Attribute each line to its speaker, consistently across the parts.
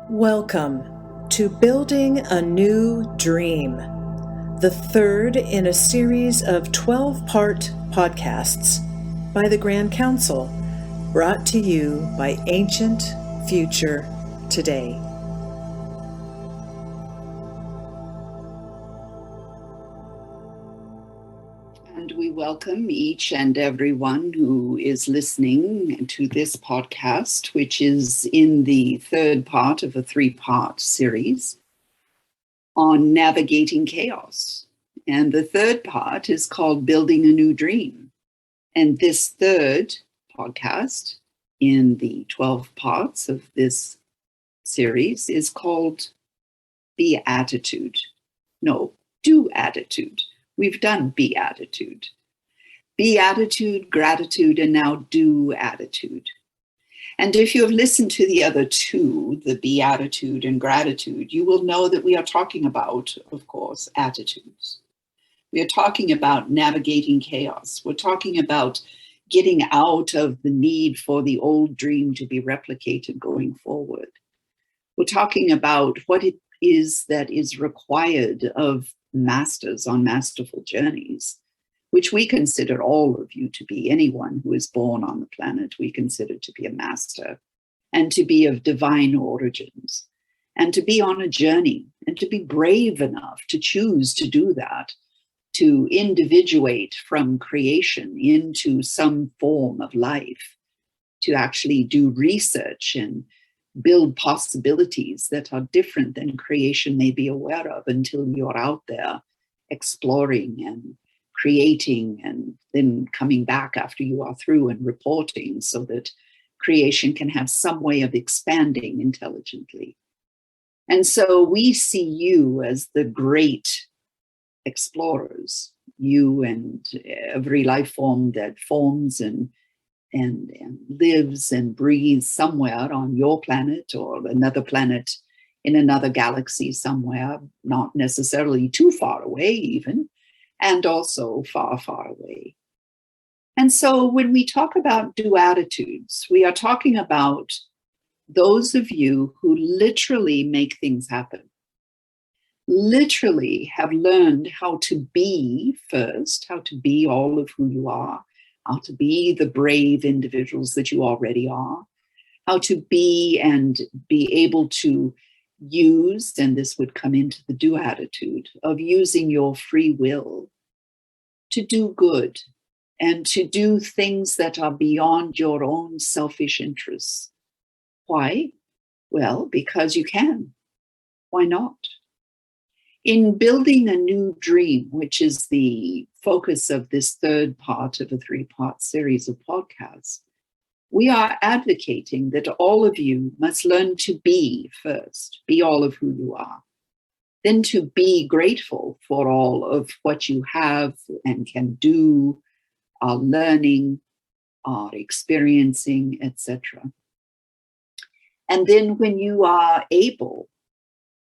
Speaker 1: Welcome to Building a New Dream, the third in a series of 12-part podcasts by the Grand Council, brought to you by Ancient Future Today.
Speaker 2: And we welcome each and everyone who is listening to this podcast, which is in the third part of a 3-part series on navigating chaos. And the third part is called Building a New Dream. And this third podcast in the 12 parts of this series is called Beatitude. No, Do-Attitude. We've done Beatitude. Beatitude, gratitude, and now Do-Attitude. And if you have listened to the other two, the Beatitude and gratitude, you will know that we are talking about, of course, attitudes. We are talking about navigating chaos. We're talking about getting out of the need for the old dream to be replicated going forward. We're talking about what it is that is required of masters on masterful journeys, which we consider all of you to be. Anyone who is born on the planet, we consider to be a master, and to be of divine origins, and to be on a journey, and to be brave enough to choose to do that, to individuate from creation into some form of life, to actually do research and build possibilities that are different than creation may be aware of until you're out there exploring and creating and then coming back after you are through and reporting so that creation can have some way of expanding intelligently. And so we see you as the great explorers, you and every life form that forms and lives and breathes somewhere on your planet or another planet in another galaxy somewhere, not necessarily too far away even, and also far, far away. And so when we talk about do-attitudes, we are talking about those of you who literally make things happen, literally have learned how to be first, how to be all of who you are, how to be the brave individuals that you already are, how to be and be able to use, and this would come into the do-attitude, of using your free will to do good and to do things that are beyond your own selfish interests. Why? Well, because you can. Why not? In building a new dream, which is the focus of this third part of a 3-part series of podcasts, we are advocating that all of you must learn to be first, be all of who you are, then to be grateful for all of what you have and can do, are learning, are experiencing, etc. And then when you are able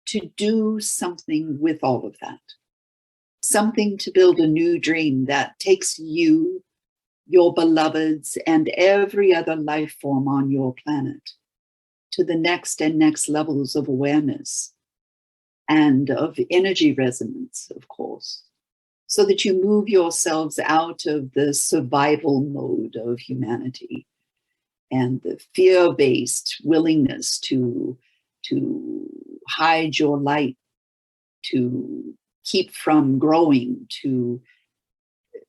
Speaker 2: to do something with all of that, something to build a new dream that takes you, your beloveds, and every other life form on your planet to the next and next levels of awareness and of energy resonance, of course, so that you move yourselves out of the survival mode of humanity and the fear-based willingness to hide your light, to keep from growing, to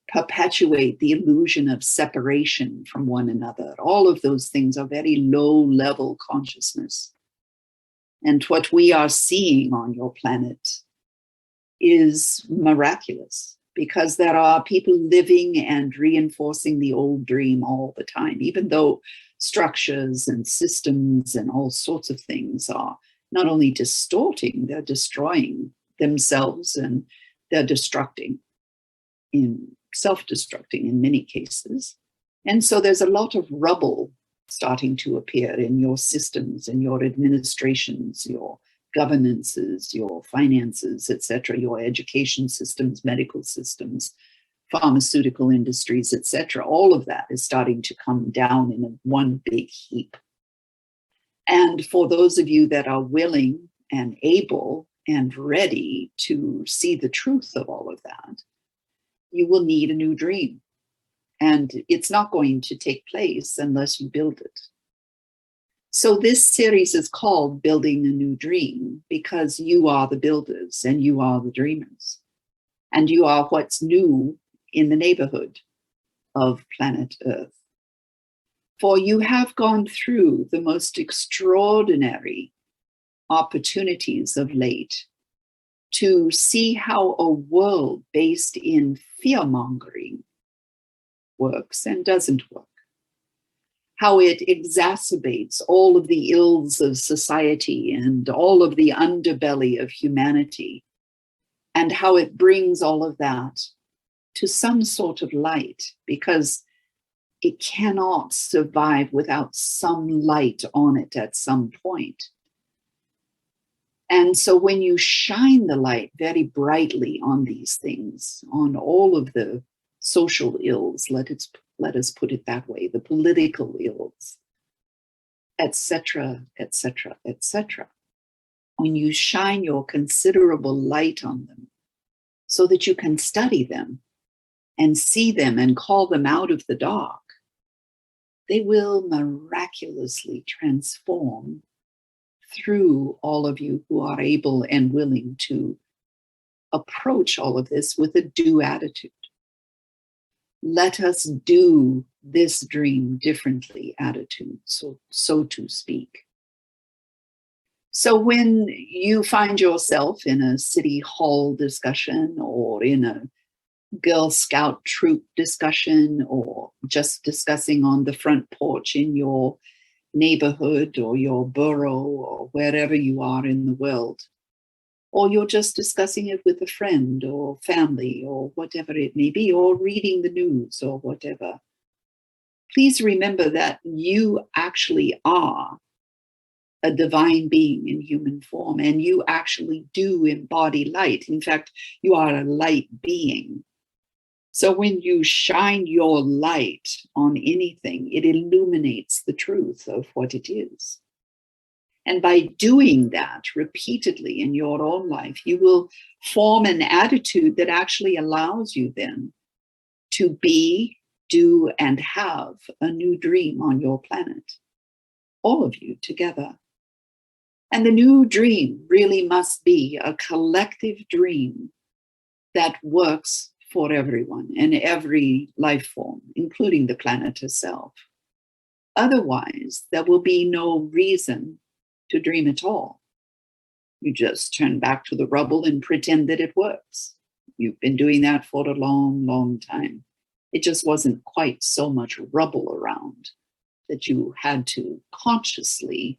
Speaker 2: perpetuate the illusion of separation from one another. All of those things are very low-level consciousness. And what we are seeing on your planet is miraculous, because there are people living and reinforcing the old dream all the time, even though structures and systems and all sorts of things are not only distorting, they're destroying themselves, and they're self-destructing in many cases. And so there's a lot of rubble starting to appear in your systems, in your administrations, your governances, your finances, etc., your education systems, medical systems, pharmaceutical industries, etc. All of that is starting to come down in one big heap. And for those of you that are willing and able and ready to see the truth of all of that, you will need a new dream. And it's not going to take place unless you build it. So this series is called Building a New Dream because you are the builders and you are the dreamers. And you are what's new in the neighborhood of planet Earth. For you have gone through the most extraordinary opportunities of late to see how a world based in fear-mongering works and doesn't work. How it exacerbates all of the ills of society and all of the underbelly of humanity, and how it brings all of that to some sort of light, because it cannot survive without some light on it at some point. And so when you shine the light very brightly on these things, on all of the social ills, let us put it that way, the political ills, etc., etc., etc., when you shine your considerable light on them so that you can study them and see them and call them out of the dark, they will miraculously transform through all of you who are able and willing to approach all of this with a do attitude. Let us do this dream differently attitude, so to speak. So when you find yourself in a city hall discussion or in a Girl Scout troop discussion or just discussing on the front porch in your neighborhood or your borough or wherever you are in the world, or you're just discussing it with a friend or family or whatever it may be, or reading the news or whatever, please remember that you actually are a divine being in human form, and you actually do embody light. In fact, you are a light being. So when you shine your light on anything, it illuminates the truth of what it is. And by doing that repeatedly in your own life, you will form an attitude that actually allows you then to be, do, and have a new dream on your planet. All of you together. And the new dream really must be a collective dream that works for everyone and every life form, including the planet itself. Otherwise, there will be no reason to dream at all. You just turn back to the rubble and pretend that it works. You've been doing that for a long, long time. It just wasn't quite so much rubble around that you had to consciously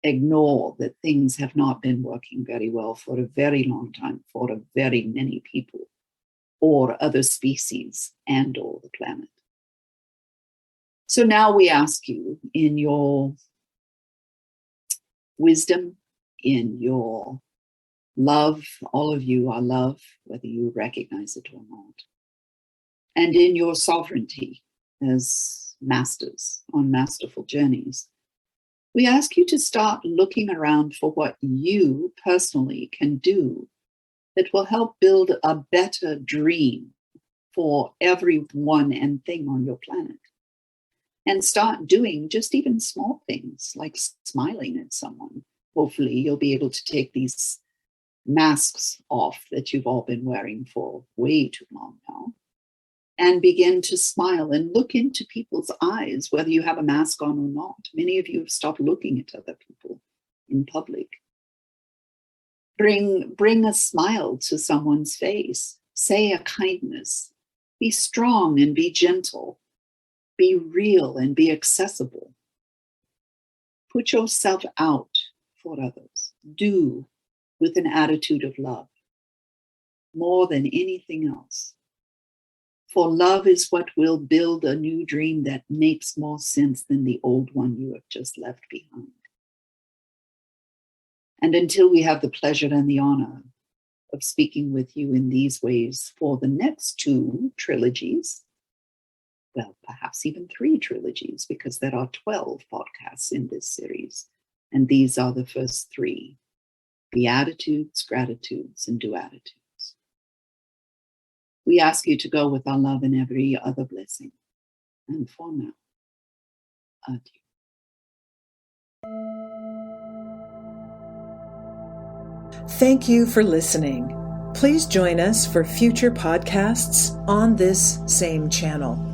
Speaker 2: ignore that things have not been working very well for a very long time for a very many people or other species and or the planet. So now we ask you, in your wisdom, in your love, all of you are love, whether you recognize it or not, and in your sovereignty as masters on masterful journeys, we ask you to start looking around for what you personally can do that will help build a better dream for everyone and thing on your planet. And start doing just even small things like smiling at someone. Hopefully you'll be able to take these masks off that you've all been wearing for way too long now and begin to smile and look into people's eyes, whether you have a mask on or not. Many of you have stopped looking at other people in public. Bring a smile to someone's face. Say a kindness. Be strong and be gentle. Be real and be accessible. Put yourself out for others. Do with an attitude of love more than anything else. For love is what will build a new dream that makes more sense than the old one you have just left behind. And until we have the pleasure and the honor of speaking with you in these ways for the next 2 trilogies, well, perhaps even 3 trilogies, because there are 12 podcasts in this series. And these are the first three: beatitudes, gratitudes, and duatitudes. We ask you to go with our love in every other blessing. And for now, adieu.
Speaker 1: Thank you for listening. Please join us for future podcasts on this same channel.